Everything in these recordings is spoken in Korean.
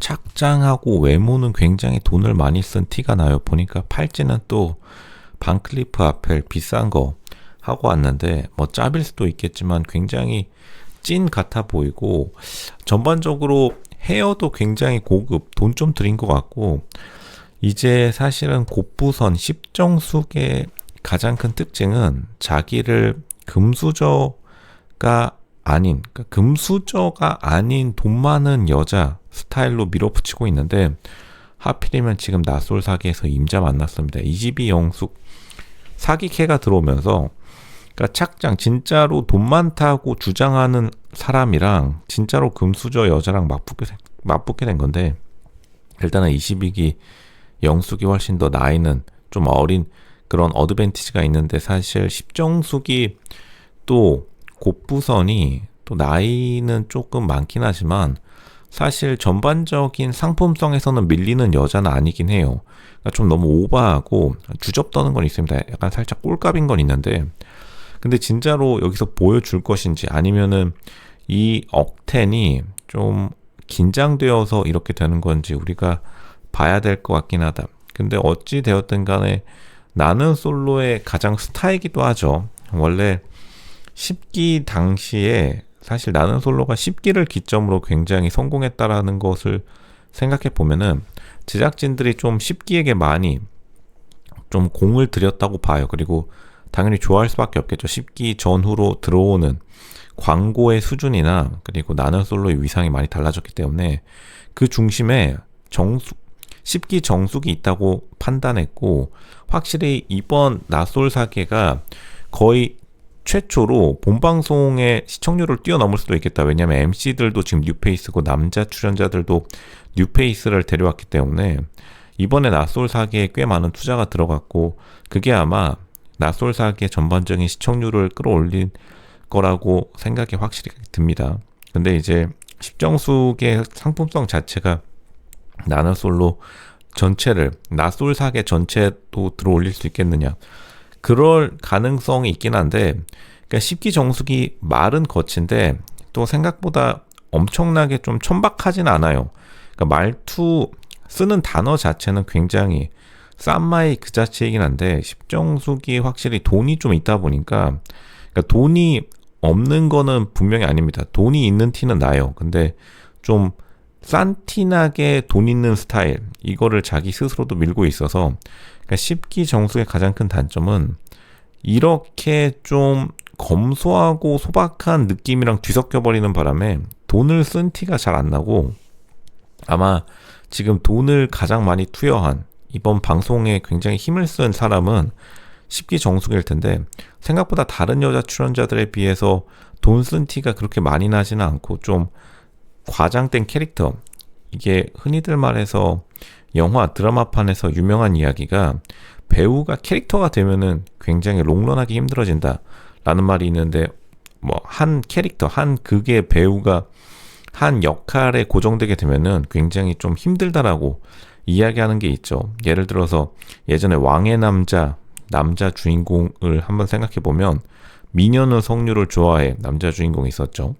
착장하고 외모는 굉장히 돈을 많이 쓴 티가 나요. 보니까 팔찌는 또 반클리프 아펠 비싼 거 하고 왔는데 뭐 짭일 수도 있겠지만 굉장히 찐 같아 보이고, 전반적으로 헤어도 굉장히 고급, 돈 좀 들인 것 같고, 이제 사실은 곱부선 10정숙의 가장 큰 특징은 자기를 금수저가 아닌, 그러니까 금수저가 아닌 돈 많은 여자 스타일로 밀어붙이고 있는데, 하필이면 지금 낯솔 사기에서 임자 만났습니다. 22영숙 사기캐가 들어오면서, 그러니까 착장, 진짜로 돈 많다고 주장하는 사람이랑 진짜로 금수저 여자랑 맞붙게 된 건데, 일단은 22기 영숙이 훨씬 더 나이는 좀 어린 그런 어드밴티지가 있는데, 사실 10정숙이 또 곱부선이 또 나이는 조금 많긴 하지만 사실 전반적인 상품성에서는 밀리는 여자는 아니긴 해요. 그러니까 좀 너무 오버하고 주접 떠는 건 있습니다. 약간 살짝 꼴값인 건 있는데, 근데 진짜로 여기서 보여줄 것인지 아니면은 이 억텐이 좀 긴장되어서 이렇게 되는 건지 우리가 봐야 될 것 같긴 하다. 근데 어찌 되었든 간에 나는 솔로의 가장 스타이기도 하죠. 원래 10기 당시에 사실 나는 솔로가 10기를 기점으로 굉장히 성공했다라는 것을 생각해 보면은, 제작진들이 좀 10기에게 많이 좀 공을 들였다고 봐요. 그리고 당연히 좋아할 수밖에 없겠죠. 10기 전후로 들어오는 광고의 수준이나 그리고 나는 솔로의 위상이 많이 달라졌기 때문에 그 중심에 10기 정숙이 있다고 판단했고, 확실히 이번 나솔 사계가 거의 최초로 본방송의 시청률을 뛰어넘을 수도 있겠다. 왜냐면 MC들도 지금 뉴페이스고 남자 출연자들도 뉴페이스를 데려왔기 때문에 이번에 낯솔 사계에 꽤 많은 투자가 들어갔고, 그게 아마 낯솔 사계 전반적인 시청률을 끌어올린 거라고 생각이 확실히 듭니다. 근데 이제 10정숙의 상품성 자체가 나는 솔로 전체를, 낯솔 사계 전체도 들어올릴 수 있겠느냐, 그럴 가능성이 있긴 한데, 그러니까 10기 정숙이 말은 거친데 또 생각보다 엄청나게 좀 천박하진 않아요. 그러니까 말투 쓰는 단어 자체는 굉장히 쌈마이 그 자체이긴 한데, 10정숙이 확실히 돈이 좀 있다 보니까, 그러니까 돈이 없는 거는 분명히 아닙니다. 돈이 있는 티는 나요. 근데 좀 싼 티나게 돈 있는 스타일, 이거를 자기 스스로도 밀고 있어서, 그러니까 10기 정숙의 가장 큰 단점은 이렇게 좀 검소하고 소박한 느낌이랑 뒤섞여버리는 바람에 돈을 쓴 티가 잘 안 나고, 아마 지금 돈을 가장 많이 투여한, 이번 방송에 굉장히 힘을 쓴 사람은 10기 정숙일 텐데, 생각보다 다른 여자 출연자들에 비해서 돈 쓴 티가 그렇게 많이 나지는 않고 좀 과장된 캐릭터, 이게 흔히들 말해서 영화 드라마판에서 유명한 이야기가, 배우가 캐릭터가 되면은 굉장히 롱런하기 힘들어진다 라는 말이 있는데, 뭐 한 캐릭터, 한 극의 배우가 한 역할에 고정되게 되면은 굉장히 좀 힘들다라고 이야기하는 게 있죠. 예를 들어서 예전에 왕의 남자 주인공을 한번 생각해 보면, 미녀는 성류를 좋아해 남자 주인공이 있었죠.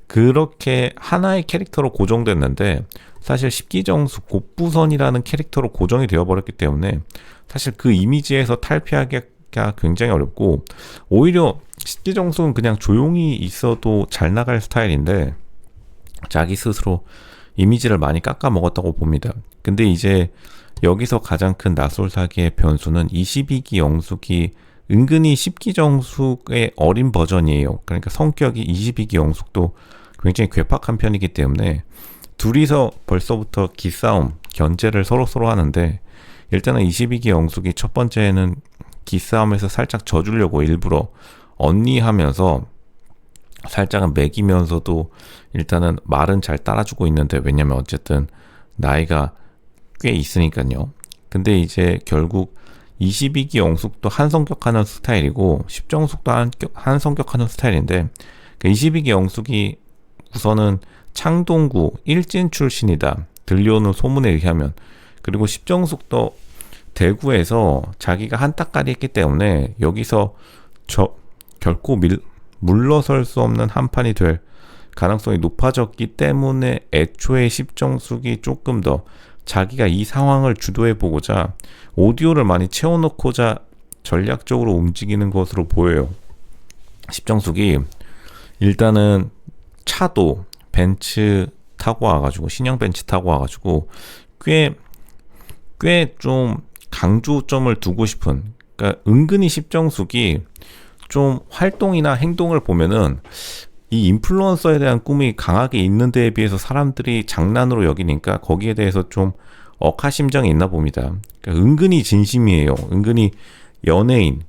그렇게 하나의 캐릭터로 고정됐는데, 사실 10기정숙 곱부선이라는 캐릭터로 고정이 되어버렸기 때문에 사실 그 이미지에서 탈피하기가 굉장히 어렵고, 오히려 10기정숙은 그냥 조용히 있어도 잘 나갈 스타일인데 자기 스스로 이미지를 많이 깎아먹었다고 봅니다. 근데 이제 여기서 가장 큰 낯솔 사기의 변수는 22기 영숙이 은근히 10기 정숙의 어린 버전이에요. 그러니까 성격이 22기 영숙도 굉장히 괴팍한 편이기 때문에 둘이서 벌써부터 기싸움, 견제를 서로 하는데, 일단은 22기 영숙이 첫 번째는 기싸움에서 살짝 져주려고 일부러 언니 하면서 살짝은 매기면서도 일단은 말은 잘 따라주고 있는데, 왜냐면 어쨌든 나이가 꽤 있으니까요. 근데 이제 결국 22기 영숙도 한성격하는 스타일이고 10정숙도 한성격하는 스타일인데, 22기 영숙이 우선은 창동구 일진 출신이다, 들려오는 소문에 의하면. 그리고 10정숙도 대구에서 자기가 한따까리 했기 때문에 여기서 결코 물러설 수 없는 한판이 될 가능성이 높아졌기 때문에 애초에 십정숙이 조금 더 자기가 이 상황을 주도해보고자 오디오를 많이 채워놓고자 전략적으로 움직이는 것으로 보여요. 십정숙이 일단은 차도 벤츠 타고 와가지고 신형 벤츠 타고 와가지고 꽤 좀 강조점을 두고 싶은, 그러니까 은근히 십정숙이 좀 활동이나 행동을 보면은 이 인플루언서에 대한 꿈이 강하게 있는 데에 비해서 사람들이 장난으로 여기니까 거기에 대해서 좀 억하심정이 있나 봅니다. 그러니까 은근히 진심이에요. 은근히 연예인,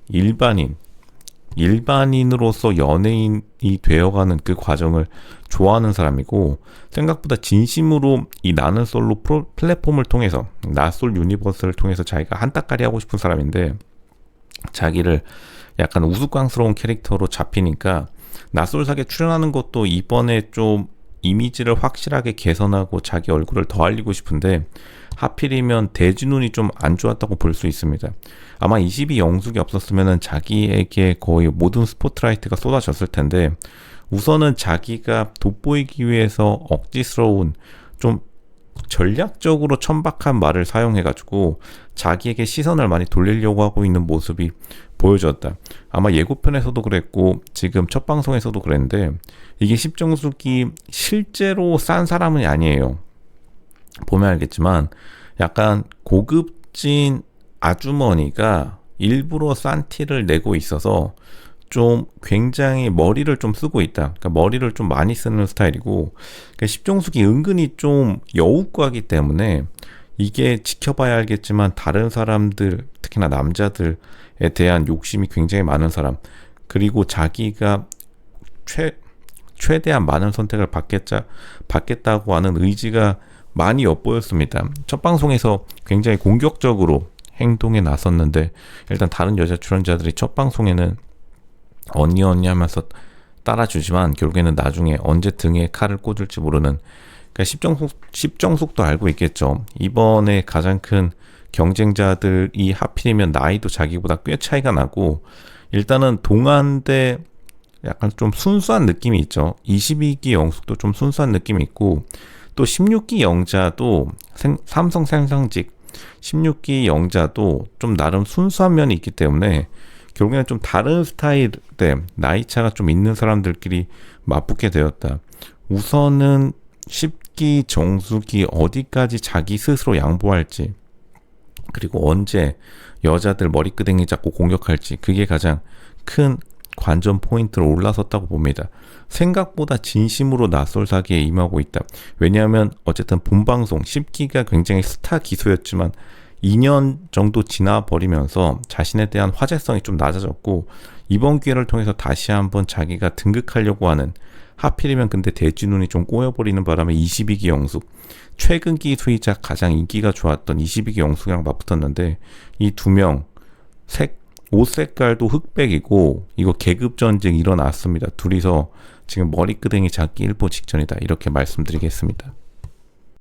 일반인으로서 연예인이 되어가는 그 과정을 좋아하는 사람이고, 생각보다 진심으로 이 나는 솔로 플랫폼을 통해서, 나솔 유니버스를 통해서 자기가 한따까리 하고 싶은 사람인데, 자기를 약간 우스꽝스러운 캐릭터로 잡히니까 나솔사에 출연하는 것도 이번에 좀 이미지를 확실하게 개선하고 자기 얼굴을 더 알리고 싶은데, 하필이면 대진운이 좀 안 좋았다고 볼 수 있습니다. 아마 22영숙이 없었으면 자기에게 거의 모든 스포트라이트가 쏟아졌을 텐데, 우선은 자기가 돋보이기 위해서 억지스러운 좀 전략적으로 천박한 말을 사용해가지고 자기에게 시선을 많이 돌리려고 하고 있는 모습이 보여졌다. 아마 예고편에서도 그랬고 지금 첫 방송에서도 그랬는데, 이게 십정숙이 실제로 싼 사람은 아니에요. 보면 알겠지만 약간 고급진 아주머니가 일부러 싼 티를 내고 있어서 좀 굉장히 머리를 좀 쓰고 있다. 그러니까 머리를 좀 많이 쓰는 스타일이고, 그러니까 십정숙이 은근히 좀 여우과기 때문에 이게 지켜봐야 알겠지만 다른 사람들, 특히나 남자들에 대한 욕심이 굉장히 많은 사람, 그리고 자기가 최대한 많은 선택을 받겠다고 하는 의지가 많이 엿보였습니다. 첫 방송에서 굉장히 공격적으로 행동에 나섰는데, 일단 다른 여자 출연자들이 첫 방송에는 언니 하면서 따라주지만 결국에는 나중에 언제 등에 칼을 꽂을지 모르는, 그러니까 십정숙도 알고 있겠죠. 이번에 가장 큰 경쟁자들이 하필이면 나이도 자기보다 꽤 차이가 나고, 일단은 동안대 약간 좀 순수한 느낌이 있죠. 22기 영숙도 좀 순수한 느낌이 있고, 또 16기 영자도 삼성 생상직 16기 영자도 좀 나름 순수한 면이 있기 때문에 결국에는 좀 다른 스타일의 나이차가 좀 있는 사람들끼리 맞붙게 되었다. 우선은 10기 정숙이 어디까지 자기 스스로 양보할지, 그리고 언제 여자들 머리끄댕이 잡고 공격할지, 그게 가장 큰 관전 포인트로 올라섰다고 봅니다. 생각보다 진심으로 낯설사기에 임하고 있다. 왜냐하면 어쨌든 본방송 10기가 굉장히 스타 기수였지만 2년 정도 지나버리면서 자신에 대한 화제성이 좀 낮아졌고, 이번 기회를 통해서 다시 한번 자기가 등극하려고 하는, 하필이면 근데 대진운이 좀 꼬여버리는 바람에 22기 영숙, 최근기 수위자 가장 인기가 좋았던 22기 영숙이랑 맞붙었는데, 이 두 명 옷 색깔도 흑백이고 이거 계급 전쟁 일어났습니다. 둘이서 지금 머리끄댕이 잡기 일보 직전이다, 이렇게 말씀드리겠습니다.